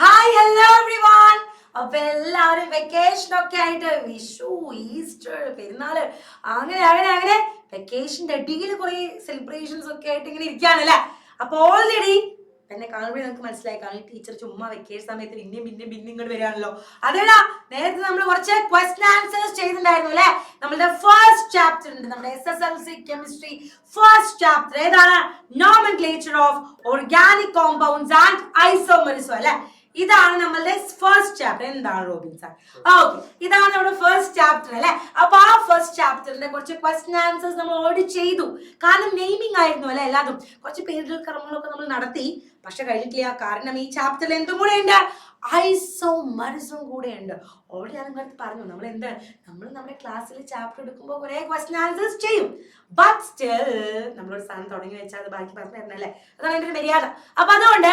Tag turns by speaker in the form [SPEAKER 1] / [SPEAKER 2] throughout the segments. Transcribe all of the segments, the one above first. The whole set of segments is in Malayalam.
[SPEAKER 1] Hi hello everyone. അപ്പൊ എല്ലാവരും വെക്കേഷൻ ഒക്കെ ആയിട്ട് വിഷു, ഈസ്റ്റർ, പെരുന്നാള് അങ്ങനെ അങ്ങനെ അങ്ങനെ വെക്കേഷന്റെ അടിയിൽ കുറെ സെലിബ്രേഷൻസ് ഒക്കെ ആയിട്ട് ഇങ്ങനെ ഇരിക്കുകയാണല്ലേ. അപ്പൊ ഓൾറെഡി എന്നെ കാണുമ്പോൾ നിങ്ങൾക്ക് മനസ്സിലായി കാണും ടീച്ചർ ചുമ്മാ വെക്കേഷൻ സമയത്ത് പിന്നെയും ഇങ്ങോട്ട് വരികയാണല്ലോ. അതേടാ, നേരത്തെ നമ്മൾ കുറച്ച് ക്വസ്റ്റൻ ആൻസേഴ്സ് ചെയ്തിട്ടുണ്ടായിരുന്നു അല്ലെ. നമ്മളുടെ ഫസ്റ്റ് ചാപ്റ്റർ ഉണ്ട്, നമ്മുടെ SSLC കെമിസ്ട്രി ഫസ്റ്റ് ചാപ്റ്റർ ഏതാണ്? Nomenclature of organic compounds and isomerism അല്ലെ. ഇതാണ് നമ്മളുടെ ഫസ്റ്റ് ചാപ്റ്റർ. എന്താണ് റോബിൻ സാർ? ഓക്കെ, ഇതാണ് നമ്മുടെ ഫസ്റ്റ് ചാപ്റ്റർ അല്ലെ. അപ്പൊ ആ ഫസ്റ്റ് ചാപ്റ്ററിന്റെ കുറച്ച് ക്വസ്റ്റൻ ആൻസേഴ്സ് നമ്മൾ ഓൾറെഡി ചെയ്തു. കാരണം നെയിമിംഗ് ആയിരുന്നു അല്ലെ എല്ലാതും. കുറച്ച് പേരുകൾ കർമ്മങ്ങളൊക്കെ നമ്മൾ നടത്തി, പക്ഷെ കഴിഞ്ഞിട്ടില്ല. കാരണം ഈ ചാപ്റ്ററിൽ എന്തും കൂടെ ഉണ്ട്, ഐസോമറിസം കൂടെ ഉണ്ട്. ഓൾറെഡി ഞാൻ നിങ്ങൾക്ക് പറഞ്ഞു, നമ്മൾ നമ്മുടെ ക്ലാസ്സിൽ ചാപ്റ്റർ എടുക്കുമ്പോൾ കുറെ ക്വസ്റ്റൻ ആൻസേഴ്സ് ചെയ്യും. ബട്ട് സ്റ്റിൽ നമ്മളൊരു സാധനം തുടങ്ങി വെച്ചാൽ അത് ബാക്കി പറഞ്ഞു തരണല്ലേ, അതാണ് എൻ്റെ ഒരു മര്യാദ. അപ്പൊ അതുകൊണ്ട്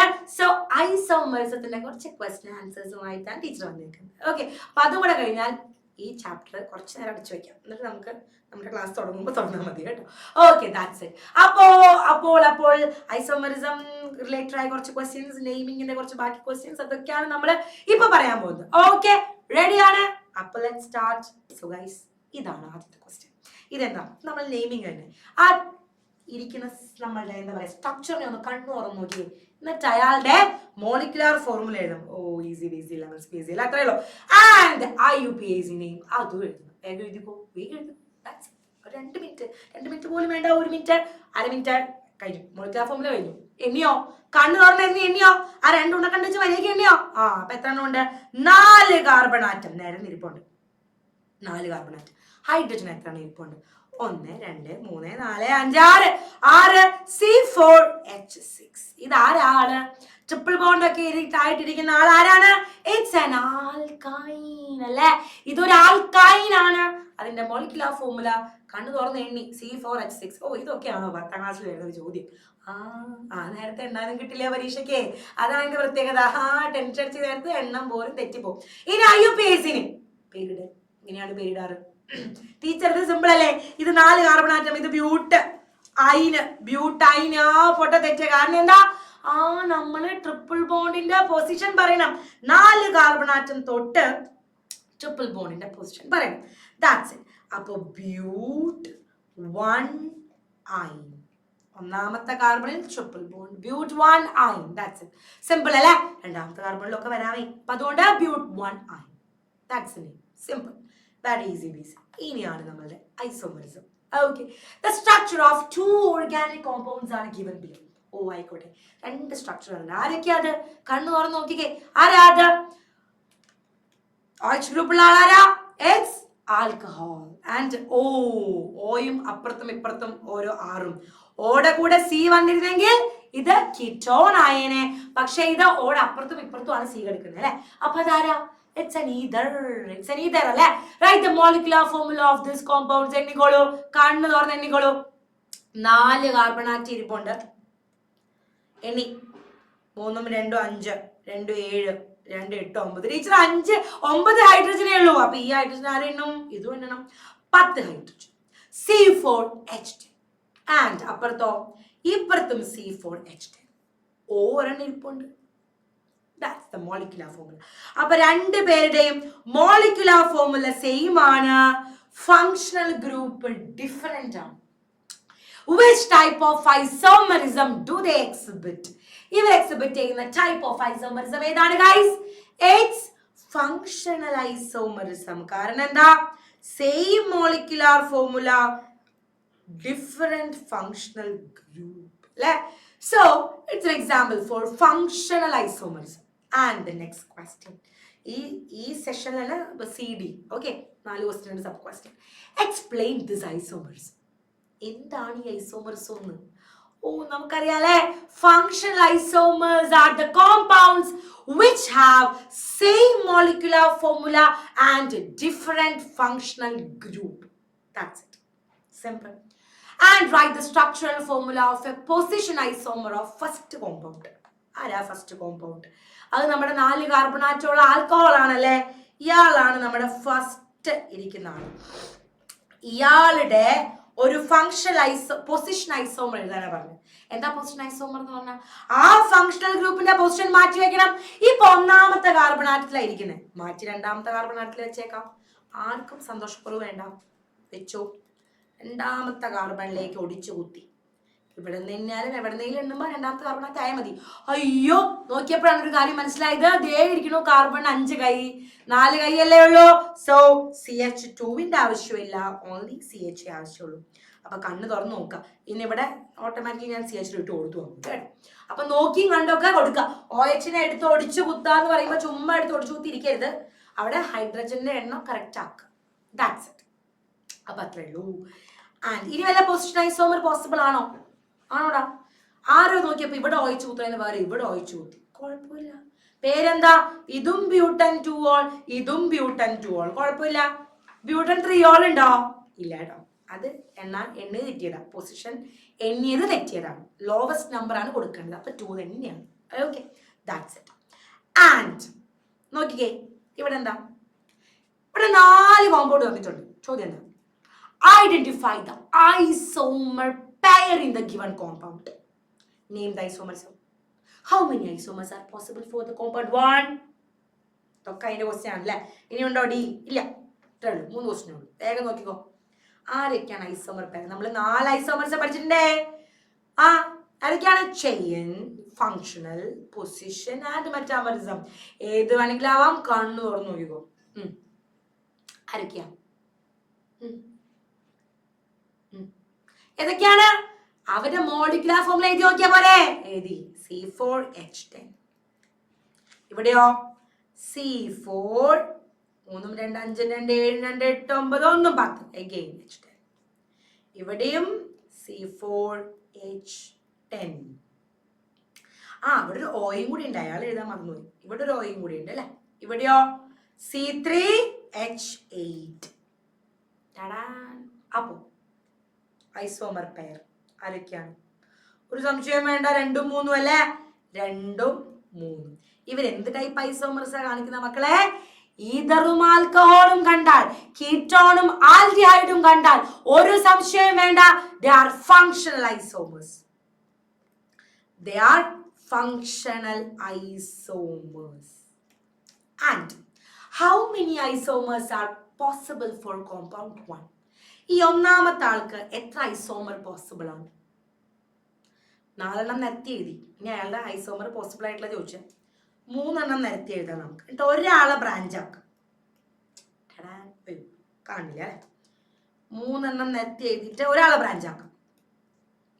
[SPEAKER 1] ഐസോമറിസത്തിന്റെ കുറച്ച് ക്വസ്റ്റൻ ആൻസേഴ്സുമായിട്ടാണ് ടീച്ചർ വന്നിരിക്കുന്നത്. ഓക്കെ, അപ്പൊ അതും കൂടെ കഴിഞ്ഞാൽ ഈ ചാപ്റ്റർ കുറച്ച് നേരം അടിച്ചു വെക്കാം, എന്നിട്ട് നമുക്ക് നമ്മുടെ ക്ലാസ് തുടങ്ങുമ്പോൾ തുടങ്ങാൻ മതി കേട്ടോ. Okay, that's it. അപ്പോൾ ഐസോമറിസം റിലേറ്റഡ് ആയ കുറച്ച് ക്വസ്റ്റ്യൻസ്, നെയിമിങ്ങിന്റെ കുറച്ച് ബാക്കി ക്വസ്റ്റ്യൻസ്, അതൊക്കെയാണ് നമ്മൾ ഇപ്പൊ പറയാൻ പോകുന്നത്. ഓക്കെ, റെഡിയാണ്? അപ്പൊ ലെറ്റ്സ് സ്റ്റാർട്ട്. സോ ഗൈസ്, ഇതാണ് ആദ്യത്തെ ക്വസ്റ്റ്യൻ. ഇതെന്താ? നമ്മൾ നെയിമിങ് തന്നെ ആ ഇരിക്കുന്ന നമ്മളുടെ എന്താ പറയാ സ്ട്രക്ചറിനെ ഒന്ന് കണ്ണു തുറന്നു നോക്കിയേ, എന്നിട്ട് അയാളുടെ മോളിക്കുലാർ ഫോർമുല എഴുതും. ഓ, ഈസി ബേസി ലെമൺ സ്പേസി അത്രേ ഉള്ളൂ. ആൻഡ് IUPAC നെയിം അതും എഴുതണം. വേഗം എഴുതിക്കോ, വേഗം എഴുതും. 2 മിനിറ്റ് പോലും വേണ്ട, 1 മിനിറ്റ്, അര മിനിറ്റ് കഴിഞ്ഞു. മോളിക്കുലാർ ഫോർമുല കഴിഞ്ഞു. എണ്ണിയോ? കണ്ണു തുറന്ന് എണ്ണിയോ? ആ 2 ഉണ്ട കണ്ടു വെച്ച് മര്യാദയ്ക്ക് എണ്ണിയോ? അപ്പൊ എത്ര എണ്ണം ഉണ്ട്? 4 കാർബൺ ആറ്റം നേരെ ഇരിപ്പുണ്ട്. 4 കാർബൺ ആറ്റം. ഹൈഡ്രജൻ എത്ര ഇരിപ്പുണ്ട്? 1 2 3 4 5 6 C4H6. ഇതാരാണ്? ട്രിപ്പിൾ ബോണ്ട് ഒക്കെ ആയിട്ടിരിക്കുന്ന ആൾ ആരാണ്? ഇറ്റ്സ് ആൻ ആൽക്കൈൻ അല്ലേ. ഇതൊരു ആൽക്കൈൻ ആണ്. അതിന്റെ മോളിക്കുലാർ ഫോർമുല കണ്ണു തുറന്ന് എണ്ണി C4H6. ഓ, ഇതൊക്കെയാണോ 10ാം ക്ലാസ്സിൽ വരുന്ന ചോദ്യം? നേരത്തെ എണ്ണാനും കിട്ടില്ല പരീക്ഷയ്ക്ക്, അതാണ് എന്റെ പ്രത്യേകത. ടെൻഷൻ അടിച്ച് നേരത്തെ എണ്ണം പോലും തെറ്റിപ്പോ. ഇനി IUPAC പേരിട്. ഇങ്ങനെയാണ് പേരിടാറ്. ടീച്ചർ, ഇത് സിമ്പിൾ അല്ലേ? ഇത് 4 കാർബൺ ആറ്റം, ഇത് ബ്യൂട്ടൈൻ. പൊട്ട തെറ്റ. കാരണം എന്താ? നമ്മള് ട്രിപ്പിൾ ബോണ്ടിന്റെ പൊസിഷൻ പറയണം. 4 കാർബൺ ആറ്റം തൊട്ട് ട്രിപ്പിൾ ബോണ്ടിന്റെ പൊസിഷൻ പറയണം. That's it. അപ്പൊ ബ്യൂട്ട് 1 ഐൻ, ഒന്നാമത്തെ കാർബണിൽ triple bond, but 1 yne. That's it. Simple അല്ലേ? രണ്ടാമത്തെ കാർബണിലൊക്കെ വരാമേ. അപ്പൊ അതുകൊണ്ട് but 1 yne. That's it. Simple, very easy ബേസി. ഇനിയാണ് നമ്മളുടെ isomerism. Okay, the structure of 2 organic compounds ആണ് ഗിവൻ ബിലോ. ഓ, ആയിക്കോട്ടെ, 2 സ്ട്രക്ചർ ആണ്. ആരൊക്കെയാ അത്? കണ്ണു തുറന്ന് നോക്കിക്കേ. ആരാ അത്? OH ഗ്രൂപ്പുള്ള ആളാരാ? X alcohol. ആൻഡ് ഓയും അപ്പുറത്തും ഇപ്പുറത്തും ഓരോ ആറും. ഓടെ കൂടെ C വന്നിരുന്നെങ്കിൽ ഇത് കീറ്റോൺ ആയേനെ. പക്ഷെ ഇത് ഓടെ അപ്പുറത്തും ഇപ്പുറത്തും ആണ് C എടുക്കുന്നത് അല്ലെ. അപ്പൊ അതാരാ? It's an ether അല്ലെ. Write the molecular formula of this compounds. എണ്ണിക്കോളൂ, കണ്ണ് തുറന്ന് എണ്ണിക്കോളൂ. 4 കാർബൺ ആറ്റം ഇരിപ്പുണ്ട്. എണ്ണി. 3 2 5 2 7 2 8 9. ടീച്ചർ 5 9 ഹൈഡ്രജനേ ഉള്ളൂ. അപ്പൊ ഈ ഹൈഡ്രജൻ ആരെണ്ണം? ഇതും എണ്ണണം. 10 ഹൈഡ്രജൻ. C4H10. ആൻഡ് അപ്പുറത്തോ? ഇപ്പുറത്തും C4H10. ഒരെണ്ണം ഇരിപ്പുണ്ട്. That's the molecular formula. അപ്പൊ 2 പേരുടെയും മോളിക്കുലാർ ഫോർമുല സെയിം ആണ്, ഫങ്ഷണൽ ഗ്രൂപ്പ് ഡിഫറെന്റ് ആണ്. Which type of isomerism do they exhibit? ഇവർ എക്സിബിറ്റ് ചെയ്യുന്ന ടൈപ്പ് ഓഫ് ഐസോമറിസം ഏതാണ് ഗൈസ്? It's functional isomerism. കാരണം എന്താ? Same molecular formula, different functional group അല്ലെ. So it's an example for functional isomerism. And the next question. ഈ സെഷനിലാണ് CD. Okay, 4 question sub question. Explain this isomerism. എന്താണ് ഈ ഐസോമറിസം എന്ന്? നമുക്കറിയാലേ, functional isomers are the compounds which have same molecular formula and different functional group. That's it. Simple. And write the structural formula of a position isomer of first compound. ആരാ ഫസ്റ്റ് കോമ്പൗണ്ട്? അത് നമ്മുടെ 4 കാർബൺ ആറ്റമുള്ള ആൽക്കഹോൾ ആണല്ലേ. ഇയാളാണ് നമ്മുടെ ഫസ്റ്റ് ഇരിക്കുന്ന ആൾ. ഇയാളുടെ ഒരു ഫങ്ഷണൽ പൊസിഷൻ ഐസോമർ എഴുതാനാണ് പറഞ്ഞത്. എന്താ പൊസിഷൻ ഐസോമർ എന്ന് പറഞ്ഞാൽ ആ ഫങ്ഷണൽ ഗ്രൂപ്പിന്റെ പൊസിഷൻ മാറ്റി വെക്കണം. ഇപ്പൊ ഒന്നാമത്തെ കാർബൺ ആറ്റത്തിലായിരിക്കുന്നത്, മാറ്റി രണ്ടാമത്തെ കാർബൺ ആറ്റത്തിൽ വെച്ചേക്കാം. ആർക്കും സന്തോഷക്കുറവ് വേണ്ട, വെച്ചോ. രണ്ടാമത്തെ കാർബണിലേക്ക് ഒടിച്ചു കുത്തി. ഇവിടെ നിന്നാലും എവിടെ നിന്നെങ്കിലും എണ്ണുമ്പോ രണ്ടാമത്തെ കാർബൺ ആറ്റായാൽ മതി. അയ്യോ, നോക്കിയപ്പോഴാണ് ഒരു കാര്യം മനസ്സിലായത്. ദേ ഇരിക്കണു കാർബൺ 5 കൈ, 4 കൈയല്ലേ ഉള്ളൂ. സോ CH2വിന്റെ ആവശ്യമില്ല, ഓൺലി CH ആവശ്യമുള്ളൂ. അപ്പൊ കണ്ണ് തുറന്ന് നോക്കുക. ഇനി ഇവിടെ ഓട്ടോമാറ്റിക്കലി ഞാൻ CH ഇട്ട് കൊടുത്തു കേട്ടോ. അപ്പൊ നോക്കിയും കണ്ടൊക്കെ കൊടുക്കുക. OHനെ എടുത്ത് ഒടിച്ചു കുത്താന്ന് പറയുമ്പോ ചുമ്മാ എടുത്ത് ഒടിച്ചു കുത്തിയിരിക്കരുത്. അവിടെ ഹൈഡ്രജന്റെ എണ്ണം കറക്റ്റ് ആക്കുക. That's it. അപ്പൊ അത്രേ ഉള്ളൂ. ആൻഡ് ഇനി വല്ല പൊസിഷൻ ഐസോമർ പോസിബിൾ ആണോ? ആണോടാ? ആരോ നോക്കിയപ്പോ ഇവിടെ OH കുത്തുന്നതിന് പകരം ഇവിടെ OH കുത്തി, കുഴപ്പമില്ല. പേരെന്താ? ഇതും ബ്യൂട്ടൻ 2 ഓൾ, ഇതും ബ്യൂട്ടൻ 2 ഓൾ, കുഴപ്പമില്ല. ബ്യൂട്ടൻ 3 ഓൾ ഉണ്ടോ? ഇല്ല കേട്ടോ. അത് എണ്ണ തെറ്റിയതാ. പൊസിഷൻ എണ്ണിയത് തെറ്റിയതാണ്. ലോവസ്റ്റ് നമ്പർ ആണ് കൊടുക്കേണ്ടത്. അപ്പൊ 2 തന്നെയാണ്. Okay, that's it. ആൻഡ് നോക്കിക്കേ, ഇവിടെ എന്താ? ഇവിടെ 4 കോമ്പൗണ്ട് വന്നിട്ടുണ്ട്. ചോദ്യം എന്താ? Identify the isomer pair in the given compound. Name the isomers. How many isomers are possible for the compound 1? തൊക്കെ അതിന്റെ ക്വസ്റ്റ്യൻ ആണല്ലേ. ഇനി ഉണ്ടോ ഡി? ഇല്ല. ഇത്രേ ഉള്ളൂ, 3 ക്വസ്റ്റ്യൻ ഉള്ളൂ. വേഗം നോക്കിക്കോ. ആരൊക്കെയാണ് ഐസോമർ പെയർ? നമ്മൾ 4 ഐസോമർസ് പഠിച്ചിട്ടുണ്ടേ. ആരൊക്കെയാണ്? Chain, functional, position and metamerism. ഏത് വേണമെങ്കിലും ആവാം. കണ്ണു തുറന്നു നോക്കിക്കോ. ആരൊക്കെയാ? ഏതൊക്കെയാണ്? അവരുടെ മോളിക്കുലർ ഫോർമുല എഴുതി നോക്കിയാ പോലെ. എഴുതി. C4H10. ഇവിടെയോ C4, 3 2 5 2 7 2 8 9 1 10. Again H10. ഇവിടെയും C4H10. ഇവിടെ ഒരു ഓയും കൂടി ഉണ്ട്, അയാൾ എഴുതാൻ മറന്നുപോയി. ഇവിടെ ഒരു ഓയും കൂടി ഉണ്ട് അല്ലെ. ഇവിടെയോ C3H8. അപ്പോ ഐസോമർ പെയർ ആരൊക്കെയാണ്? ഒരു സംശയം വേണ്ട, 2 3 അല്ലേ? 2 3. ഇവരെന്ത് ടൈപ്പ് ഐസോമർസാ കാണിക്കുന്ന മക്കളെ? ഈതറും ആൽക്കഹോളും കണ്ടാൽ, കീറ്റോണും ആൽഡിഹൈഡും കണ്ടാൽ ഒരു സംശയം വേണ്ട, they are functional isomers. They are functional isomers. And how many isomers are possible for compound 1? ഈ ഒന്നാമത്തെ ആൾക്ക് എത്ര ഐസോമർ പോസിബിൾ ആണ്? 4 എണ്ണം നിരത്തി എഴുതി. ഇനി അയാളുടെ ഐസോമർ പോസിബിൾ ആയിട്ടുള്ള ചോദിച്ചാൽ 3 എണ്ണം നിരത്തി എഴുതാം നമുക്ക്. എന്നിട്ട് ഒരാളെ ബ്രാഞ്ച് ആക്കാം. കാണില്ല അല്ലെ? 3 എണ്ണം നിരത്തി എഴുതിയിട്ട് ഒരാളെ ബ്രാഞ്ച് ആക്കാം.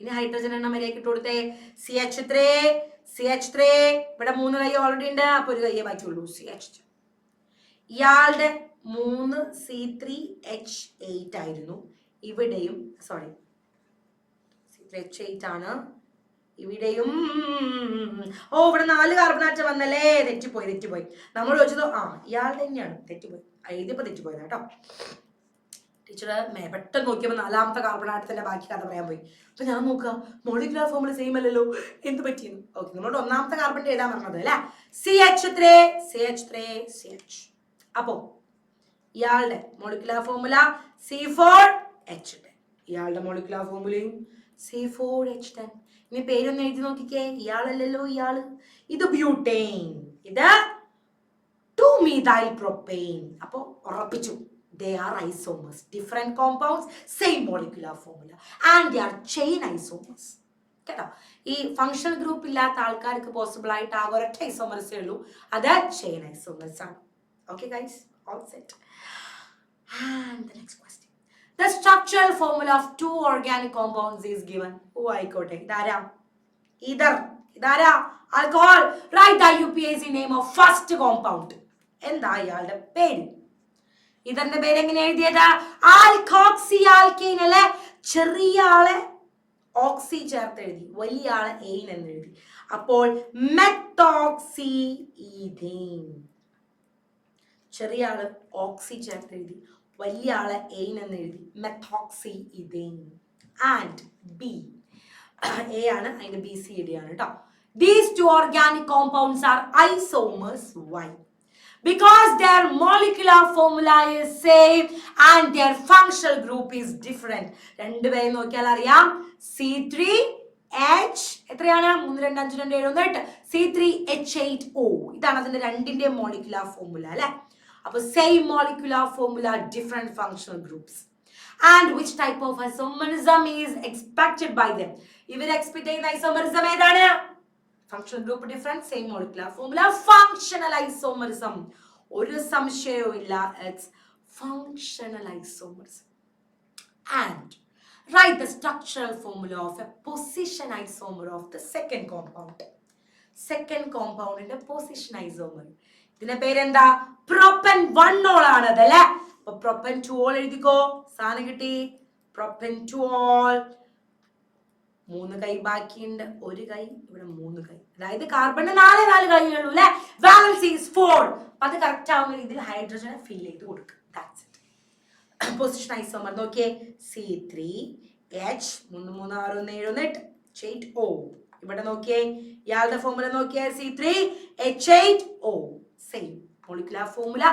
[SPEAKER 1] ഇനി ഹൈഡ്രജൻ എണ്ണം വരെയൊക്കെ ഇട്ട് കൊടുത്തേ. CH3. ഇവിടെ 3 കൈ ഓൾറെഡി ഉണ്ട്, അപ്പൊ ഒരു കൈയെ ബാക്കിയുള്ളൂ. CH2. ഇയാളുടെ 3 C3H8 ആയിരുന്നു. ഇവിടെയും C3H8 ആണ്. ഇവിടെയും ഇവിടെ 4 കാർബൺ ആറ്റം വന്നല്ലേ. തെറ്റിപ്പോയി. നമ്മൾ ചോദിച്ചത് ഇയാളുടെ തന്നെയാണ്. തെറ്റിപ്പോയി, എഴുതിയപ്പോ തെറ്റിപ്പോയതാ കേട്ടോ. ടീച്ചർ പെട്ടെന്ന് നോക്കിയപ്പോൾ 4ാമത്തെ കാർബൺ ആറ്റത്തിന്റെ ബാക്കി കഥ പറയാൻ പോയി. അപ്പൊ ഞാൻ നോക്കുക, മോളിക്കുലർ ഫോർമുല സെയിം അല്ലല്ലോ, എന്ത് പറ്റിയെന്ന്. ഓക്കെ, നമ്മളോട് 1ാമത്തെ കാർബൺ എഴുതാൻ പറഞ്ഞത് അല്ലെ. CH3CH. അപ്പോ ഇയാളുടെ മോളിക്കുലർ ഫോർമുല C4H10. ഇയാളുടെ മോളിക്കുലർ ഫോർമുലയും C4H10. ഇനി പേരൊന്ന് എഴുതി നോക്കിക്കേ. ഇയാളല്ലല്ലോ ഇയാള്. ഇത് ബ്യൂട്ടേൻ, ഇത് 2-methyl propane. അപ്പോ ഉറപ്പിച്ചു, they are isomers. Different compounds, same molecular formula. And they are chain isomers. കേട്ടോ, ഈ ഫങ്ഷണൽ ഗ്രൂപ്പ് ഇല്ലാത്ത ആൾക്കാർക്ക് പോസിബിൾ ആയിട്ട് ആകെ ഒരൊറ്റ ഐസോമർസേ ഉള്ളൂ, അത് ചെയിൻ ഐസോമേഴ്സ് ആണ്. Okay guys, all set. And the next question. The structural formula of 2 organic compounds is given. ആയിക്കോട്ടെ, ഇതാരാ? Alcohol. Write the IUPAC name of first compound. എന്താ ഇയാളുടെ പേര്? ഇതിന്റെ പേര് എങ്ങനെ എഴുതിയതാ? ആൽക്കോക്സി ആൽക്കീൻ അല്ലെ. ചെറിയ ആളെ ഓക്സി ചേർത്ത് എഴുതി, വലിയ ആളെ എയിൻ എന്ന് എഴുതി. അപ്പോൾ മെത്തോക്സി ഈഥീൻ. ചെറിയ ആള് ഓക്സി ചേർത്ത് എഴുതി, വലിയ ആളെ എയിൻ എന്ന് എഴുതി, methoxy ethene. And B, A ആണ്, അതിന്റെ BCD ആണ് കേട്ടോ. These 2 organic compounds are isomers. Why? because their molecular formula is same and their functional group is different. രണ്ടുപേരും നോക്കിയാൽ അറിയാം C3H എത്രയാണ് 3 2 5 2 7 1 C3H8O ഇതാണ് അതിന്റെ രണ്ടിന്റെ മോളിക്യുലർ ഫോർമുല അല്ലേ. അപ്പൊ same molecular formula different functional groups. And which type of isomerism is expected by them? ഇവർ എക്സ്പെക്ട് ചെയ്യുന്ന ഐസോമറിസം ഏതാണ്? Functional group different, same molecular formula, functional isomerism. ഒരു സംശയവും ഇല്ല, it's functional isomerism. And write the structural formula of a position isomer of the second compound. Second compound in the position isomer. ഇതിന്റെ പേരെന്താ? പ്രൊപ്പൻ 1-ol ആണത് അല്ലേ. അപ്പൊ പ്രൊപ്പൻ 2-ol എഴുതിക്കോ. സാധനം കിട്ടി. Propan 2-ol. 3 കൈ ബാക്കിയുണ്ട്, ഒരു കൈ ഇവിടെ, 3 കൈ. അതായത് കാർബണിന് 4 കൈകളുള്ളൂ അല്ലെ. Valency is 4. അത് കറക്റ്റ് ആവുന്ന രീതിയിൽ ഹൈഡ്രജനെ ഫിൽ ചെയ്ത് കൊടുക്കുക. That's it. പൊസിഷൻ ഐസോമർ നോക്കിയേ. C3H 3 3 6 1 7 1 8O. ഇവിടെ നോക്കിയേ, ഇയാളുടെ ഫോർമുല നോക്കിയേ, C3H8O. Same molecular formula,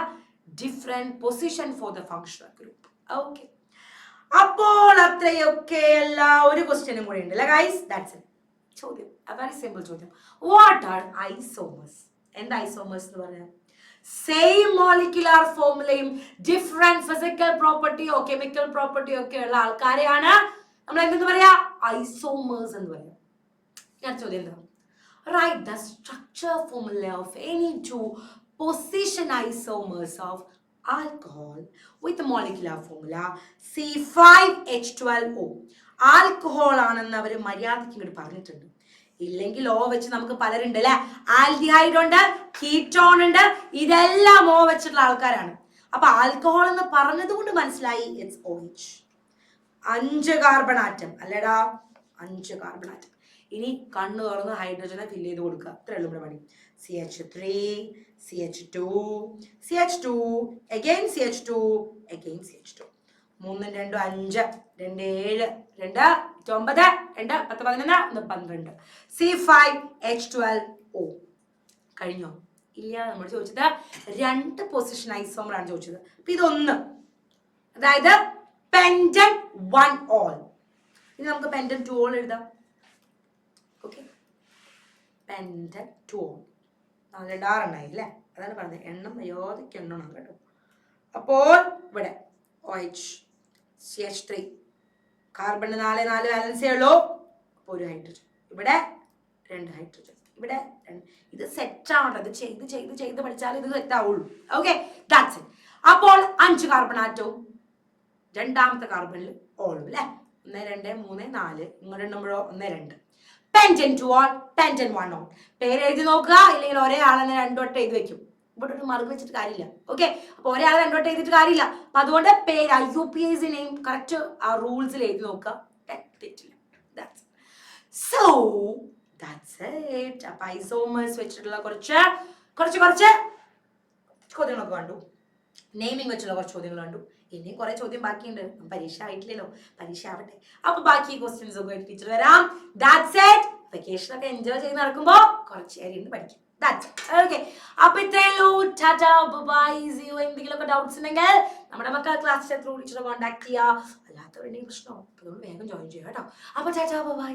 [SPEAKER 1] different position for the functional group. Okay, അപ്പോൾ അത്രയൊക്കെ അല്ല, ഒരു ക്വസ്റ്റ്യനും കൂടെ ഉണ്ട് അല്ലേ ഗൈസ്. That's it. ചോദ്യം വെരി സിമ്പിൾ ചോദ്യം. What are isomers? എന്താ ഐസോമേഴ്സ് എന്ന് പറഞ്ഞാൽ? സെയിം മോളിക്യുലർ ഫോർമുലയും ഡിഫറെന്റ് ഫിസിക്കൽ പ്രോപ്പർട്ടിയോ കെമിക്കൽ പ്രോപ്പർട്ടിയോ ഒക്കെ ഉള്ള ആൾക്കാരെയാണ് നമ്മൾ എന്തെന്ന് പറയാ? ഐസോമേഴ്സ് എന്ന് പറയാം. ഞാൻ ചോദ്യം എന്താ? Write the structure formula of any two position isomers of alcohol with the molecular formula C5H12O. Alcohol ആണെന്ന് അവർ മര്യാദയ്ക്ക് ഇങ്ങോട്ട് പറഞ്ഞിട്ടുണ്ട്. ഇല്ലെങ്കിൽ ഓ വെച്ച് നമുക്ക് പലരുണ്ട് അല്ലെ. ആൽഡിഹൈഡ് ഉണ്ട്, കീറ്റോൺ ഉണ്ട്, ഇതെല്ലാം ഓ വെച്ചിട്ടുള്ള ആൾക്കാരാണ്. അപ്പൊ ആൽക്കഹോൾ എന്ന് പറഞ്ഞത് കൊണ്ട് മനസ്സിലായി ഇറ്റ്സ് OH. 5 കാർബൺ ആറ്റം അല്ലടാ, 5 കാർബൺ ആറ്റം. ഇനി കണ്ണ് തുറന്ന് ഹൈഡ്രജനെ ഫില്ല് ചെയ്ത് കൊടുക്കുക. അത്രേ ഉള്ളൂ ഇവിടെ പണി. CH3, CH2, CH2, again CH2, again CH2. 3 2 5 2 7 2 9 2 10 11 12 C5H12O. കഴിഞ്ഞോ? ഇല്ല. നമ്മൾ ചോദിച്ചത് 2 പൊസിഷൻ ഐസോമർ ആണ് ചോദിച്ചത്. അപ്പൊ ഇതൊന്ന്, അതായത് പെന്റൻ 1-ol. ഇനി നമുക്ക് പെന്റൻ 2-ol എഴുതാം. Okay, പെന്റൻ 2-ol. 4 6 അല്ലേ. അതാണ് പറഞ്ഞത്, എണ്ണം യോജിക്ക് എണ്ണണം കേട്ടോ. അപ്പോൾ ഇവിടെ OH, CH3, കാർബൺ 4 4 വാലൻസേ ഉള്ളൂ. അപ്പോൾ 1 ഹൈഡ്രജൻ, ഇവിടെ 2 ഹൈഡ്രജൻ, ഇവിടെ 2. ഇത് സെറ്റ് ആവട്ടെ. ഇത് ചെയ്ത് ചെയ്ത് ചെയ്ത് പഠിച്ചാൽ ഇത് സെറ്റ് ആവുള്ളൂ. Okay, that's it. അപ്പോൾ 5 കാർബൺ ആറ്റവും രണ്ടാമത്തെ കാർബണിൽ ഓളും അല്ലേ. 1 2 3 4 ഇങ്ങോട്ട് എണ്ണുമ്പോഴോ 1 2. പെന്റൻ 2-ol, പെന്റൻ 1-ol. പേര് എഴുതി നോക്കുക. ഇല്ലെങ്കിൽ ഒരേ ആളെന്നെ 2 വട്ടം എഴുതി വെക്കും. ഇവിടെ ഒരു മറുപടി വെച്ചിട്ട് കാര്യമില്ല. ഓക്കെ, അപ്പൊ ഒരേ ആളെ 2 വട്ടം എഴുതിയിട്ട് കാര്യമില്ല. അപ്പൊ അതുകൊണ്ട് പേര് IUPAC നെയിം കറക്റ്റ് ആ റൂൾസിൽ എഴുതി നോക്കുക. തെറ്റില്ല. So that's it. അപ്പൊ ഐസോമേഴ്സ് വെച്ചിട്ടുള്ള കുറച്ച് ചോദ്യങ്ങളൊക്കെ കണ്ടു. നെയിമിങ് വെച്ചുള്ള കുറച്ച് ചോദ്യങ്ങൾ കണ്ടു. ഇനിയും കുറെ ചോദ്യം ബാക്കിയുണ്ട്. പരീക്ഷ ആയിട്ടില്ലല്ലോ, പരീക്ഷ ആവട്ടെ. അപ്പൊ ബാക്കി ക്വസ്റ്റ്യൻസ് ഒക്കെ ടീച്ചർ വരാം. That's it. വെക്കേഷൻ ഒക്കെ എൻജോയ് ചെയ്ത് നടക്കുമ്പോ കുറച്ച് നേരം പഠിക്കും. That's it. ഓക്കെ, അപ്പൊ ഇത്രയുള്ളൂ. Tata bye. See you. എന്തെങ്കിലുമൊക്കെ ഡൗട്ട്സ് ഉണ്ടെങ്കിൽ നമ്മുടെ മക്കൾ ക്ലാസ് ത്രൂ ടീച്ചറെ കോൺടാക്ട് ചെയ്യുക. അല്ലാത്തവരുടെയും പ്രശ്നമോ, അതുകൊണ്ട് വേഗം ജോയിൻ ചെയ്യുക കേട്ടോ. അപ്പൊ ടാറ്റാ ബൈ.